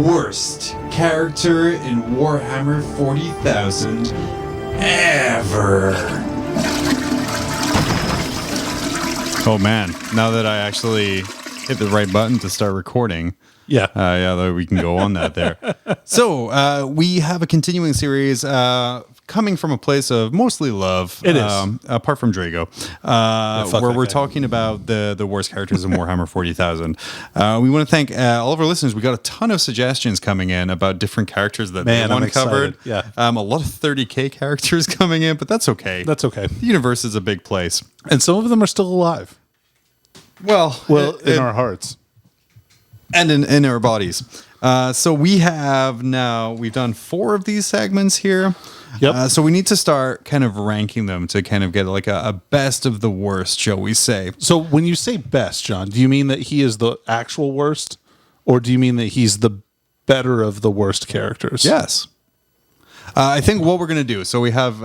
worst character in Warhammer 40,000 ever. Oh man, now that I actually hit the right button to start recording. Yeah, we can go on that there. So we have a continuing series coming from a place of mostly love. It is. Apart from Drago, where we're talking about the worst characters in Warhammer 40,000. We want to thank all of our listeners. We got a ton of suggestions coming in about different characters that they want covered. Yeah. A lot of 30k characters coming in, but that's okay. That's okay. The universe is a big place. And some of them are still alive. Well, in our hearts. And in our bodies. So we've done 4 of these segments here. Yep. So we need to start kind of ranking them to kind of get like a best of the worst, shall we say. So when you say best, John, do you mean that he is the actual worst? Or do you mean that he's the better of the worst characters? Yes. I think what we're going to do, so we have,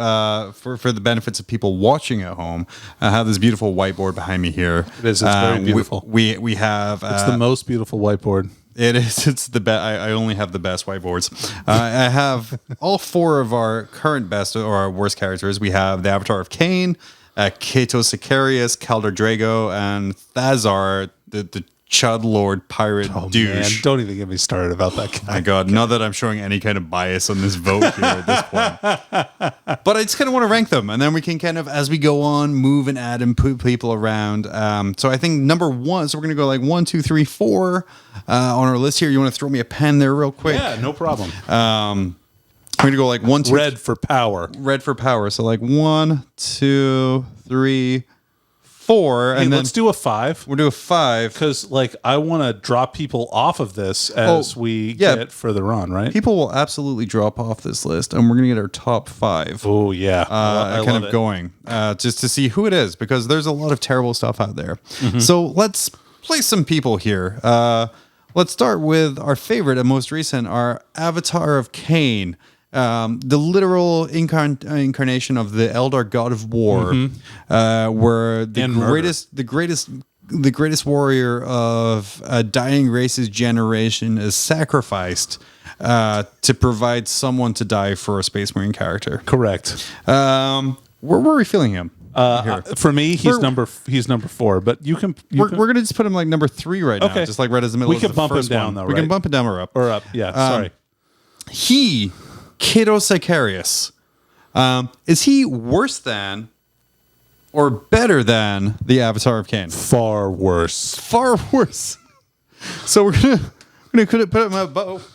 for the benefits of people watching at home, I have this beautiful whiteboard behind me here. It is. It's very beautiful. We have... it's the most beautiful whiteboard. It is. It's the best. I only have the best whiteboards. I have all 4 of our current best or our worst characters. We have the Avatar of Kane, Kato Sicarius, Caldor Drago, and Thazar, the Chud Lord pirate douche. Man, don't even get me started about that guy. My God, not that I'm showing any kind of bias on this vote here at this point. But I just kind of want to rank them, and then we can kind of, as we go on, move and add and put people around. So I think number 1, so we're going to go like 1, 2, 3, 4 on our list here. You want to throw me a pen there real quick? Yeah, no problem. We're going to go like 1, 2. Red for power. Red for power. So like 1, 2, 3, 4, and then let's do a 5. We'll do a 5 because, like, I want to drop people off of this as we get further on. Right? People will absolutely drop off this list, and we're gonna get our top 5. Oh yeah, I kind of going just to see who it is because there's a lot of terrible stuff out there. Mm-hmm. So let's play some people here. Let's start with our favorite and most recent, our Avatar of Kane. The literal incarnation of the Eldar god of war, where the greatest warrior of a dying race's generation is sacrificed to provide someone to die for a Space Marine character. Correct. Where are we feeling him? For me, he's number 4. But we're gonna just put him like number 3 right now, just like right as the middle. We can bump him down though. We can bump him down or up. Yeah. Sorry. Kato Sicarius. Is he worse than or better than the Avatar of Kane? Far worse. Far worse. So we're gonna put him above.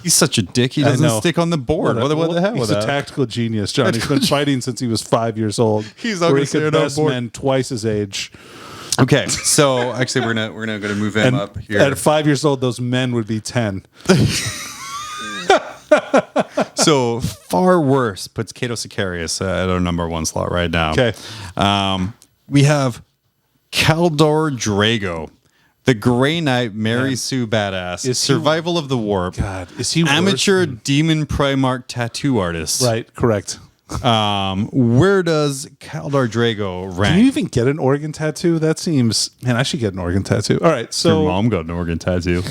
He's such a dick. He doesn't stick on the board. What the hell? He's a tactical genius, John. He's been fighting since he was 5 years old. He's not going to could best men twice his age. Okay, so actually we're gonna move him up here. At 5 years old, those men would be 10. So far worse puts Kato Sicarius at our number 1 slot right now. Okay. We have Caldor Drago, the Grey Knight, Mary Sue badass, survival of the warp. God, is he amateur demon Primarch tattoo artist? Right, correct. Where does Caldor Drago rank? Can you even get an organ tattoo? That seems... Man, I should get an organ tattoo. All right, so... Your mom got an organ tattoo.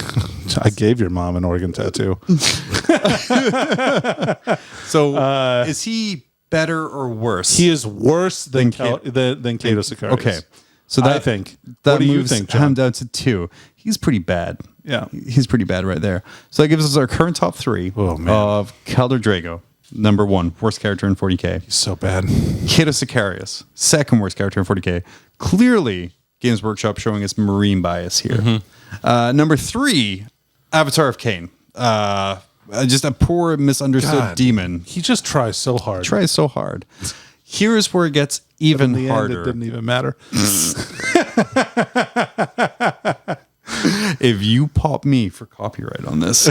I gave your mom an organ tattoo. So, is he better or worse? He is worse than Kato Sicarius. Okay. So that, I think. That what do you moves think, John? him down to 2. He's pretty bad. Yeah. He's pretty bad right there. So that gives us our current top 3 of Caldor Drago. Number 1, worst character in 40k. He's so bad. Kato Sicarius, second worst character in 40k. Clearly, Games Workshop showing us Marine bias here. Mm-hmm. Number 3, Avatar of Kane. Just a poor, misunderstood demon. He just tries so hard. Here's where it gets even harder. It didn't even matter. If you pop me for copyright on this,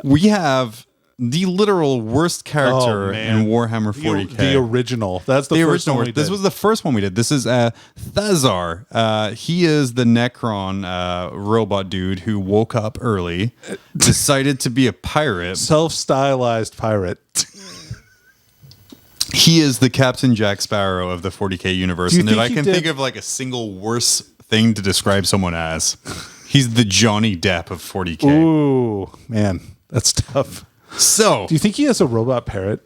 we have the literal worst character in Warhammer 40k. The original. That's the first one we did. This was the first one we did. This is Thazar. He is the Necron robot dude who woke up early, decided to be a pirate. Self-stylized pirate. He is the Captain Jack Sparrow of the 40k universe. And if I can think of like a single worse thing to describe someone as, He's the Johnny Depp of 40K. Ooh, man, that's tough. So, Do you think he has a robot parrot?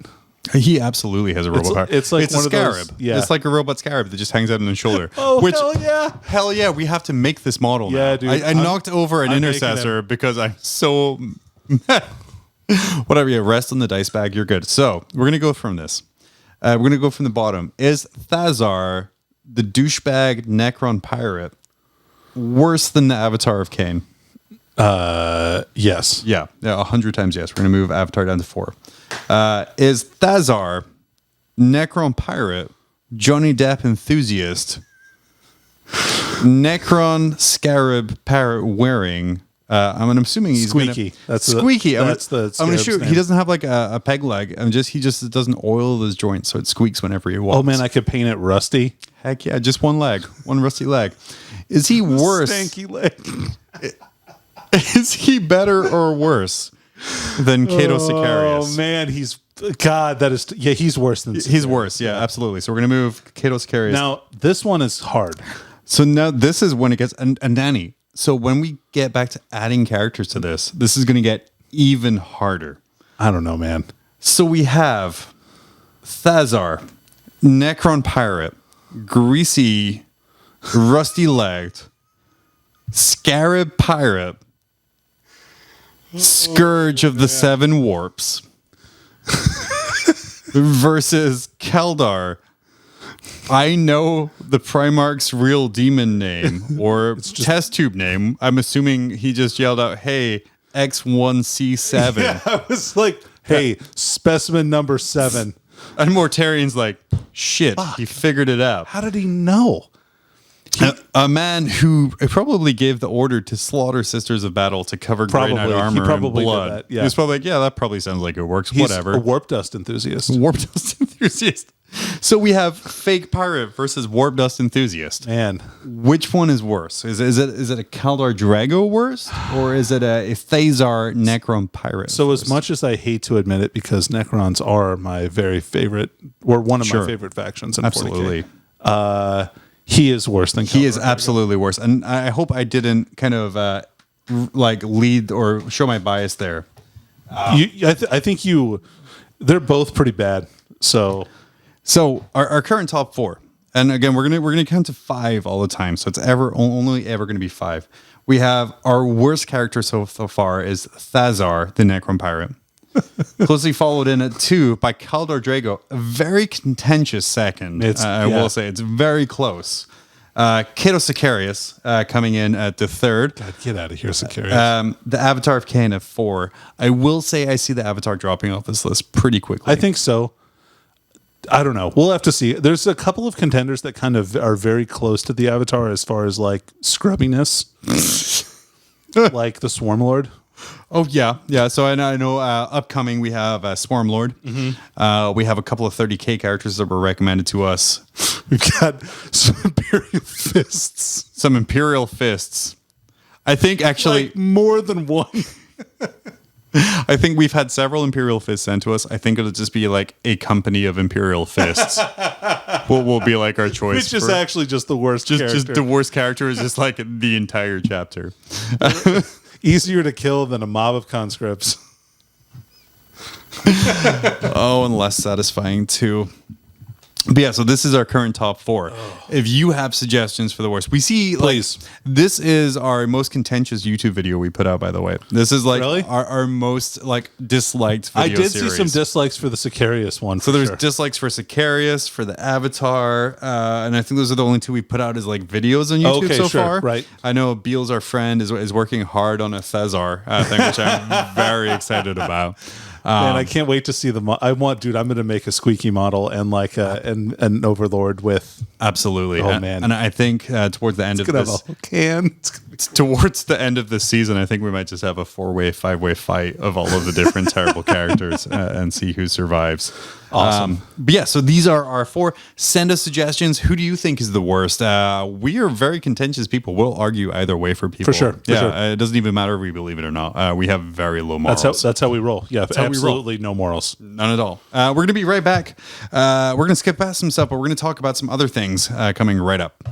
he absolutely has a robot parrot. It's like it's one a of those- scarab. yeah. It's like a robot scarab that just hangs out on his shoulder. Hell yeah. Hell yeah, we have to make this model Yeah, now. dude. I knocked over an I'm making intercessor because I'm so... Whatever, yeah, rest on the dice bag, you're good. So, we're going to go from this. We're going to go from the bottom. Is Thazar, the douchebag Necron pirate, worse than the Avatar of Kane? Yes. Yeah, 100 times yes. We're going to move Avatar down to 4. Is Thazar, Necron pirate, Johnny Depp enthusiast, Necron scarab parrot wearing... I'm assuming he's Squeaky. Squeaky. That's the I'm gonna scarab's shoot. name. He doesn't have like a peg leg. He just doesn't oil his joints, so it squeaks whenever he walks. Oh man, I could paint it rusty. Heck yeah, just one leg, one rusty leg. Is he worse? Stanky leg. Is he better or worse than Cato Sicarius? Oh man, he's he's worse than He's worse. Yeah, absolutely. So we're gonna move Cato Sicarius. Now this one is hard. So now this is when it gets and Danny. So when we get back to adding characters to this is going to get even harder. I don't know, man. So we have Thazar, Necron pirate, greasy, rusty-legged, scarab pirate, scourge of the 7 warps versus Caldor. I know the Primarch's real demon name or test tube name. I'm assuming he just yelled out, "Hey, X1C7." Yeah, I was like, "Hey, specimen number 7." And Mortarian's like, "Shit, he figured it out." How did he know? A man who probably gave the order to slaughter Sisters of Battle to cover Grey Knight Probably. He armor probably in did blood. that, yeah. He was probably like, "Yeah, that probably sounds like it works." He's Whatever. a warp dust enthusiast. Warp Dust enthusiast. So we have fake pirate versus Warp Dust enthusiast. Man, Which one is worse? Is it a Caldor Drago worse, or is it a Thazar Necron pirate? so worse? as much as I hate to admit it, because Necrons are my very favorite, or one of Sure. my favorite factions in Absolutely. 40K, he is worse than He Caldor is Drago. absolutely worse, and I hope I didn't kind of like lead or show my bias there. I think they're both pretty bad. So our current top 4, and again we're gonna count to 5 all the time, so it's only ever gonna be 5. We have our worst character so far is Thazar, the Necron pirate, closely followed in at 2 by Caldor Drago, a very contentious second. I will say it's very close. Cato Sicarius coming in at the 3rd. God, get out of here, Sicarius. The Avatar of Kane at 4. I will say I see the Avatar dropping off this list pretty quickly. I think so. I don't know. We'll have to see. There's a couple of contenders that kind of are very close to the Avatar as far as like scrubbiness, like the Swarmlord. Oh yeah. So I know. Upcoming we have Swarmlord. Mm-hmm. We have a couple of 30K characters that were recommended to us. We've got some Imperial fists, Some Imperial fists. I think actually, like more than one. I think we've had several Imperial fists sent to us. I think it'll just be like a company of Imperial fists. will be like our choice. It's just actually just the worst character. Just the worst character is just like the entire chapter. Easier to kill than a mob of conscripts. Oh, and less satisfying too. But yeah, so this is our current top 4. If you have suggestions for the worst, we see Please. This is our most contentious YouTube video we put out, by the way. This is like Really? our most like disliked video I did series. see some dislikes for the Sicarius one. So there's dislikes for Sicarius, for the Avatar, and I think those are the only 2 we put out as like videos on YouTube Okay, so sure, far. right. I know Beals, our friend, is working hard on a Thazar thing, which I'm very excited about. Man, I can't wait to see the. I'm going to make a squeaky model and like an overlord with. Absolutely. Oh, man. And I think towards the end of Gonna this, have a can. towards the end of this season, I think we might just have a 4-way, 5-way fight of all of the different terrible characters and see who survives. Awesome. But yeah, so these are our 4. Send us suggestions. Who do you think is the worst? We are very contentious people. We'll argue either way for people. For sure. It doesn't even matter if we believe it or not. We have very low morals. That's how we roll. Yeah, how we roll. absolutely no morals. None at all. We're going to be right back. We're going to skip past some stuff, but we're going to talk about some other things coming right up.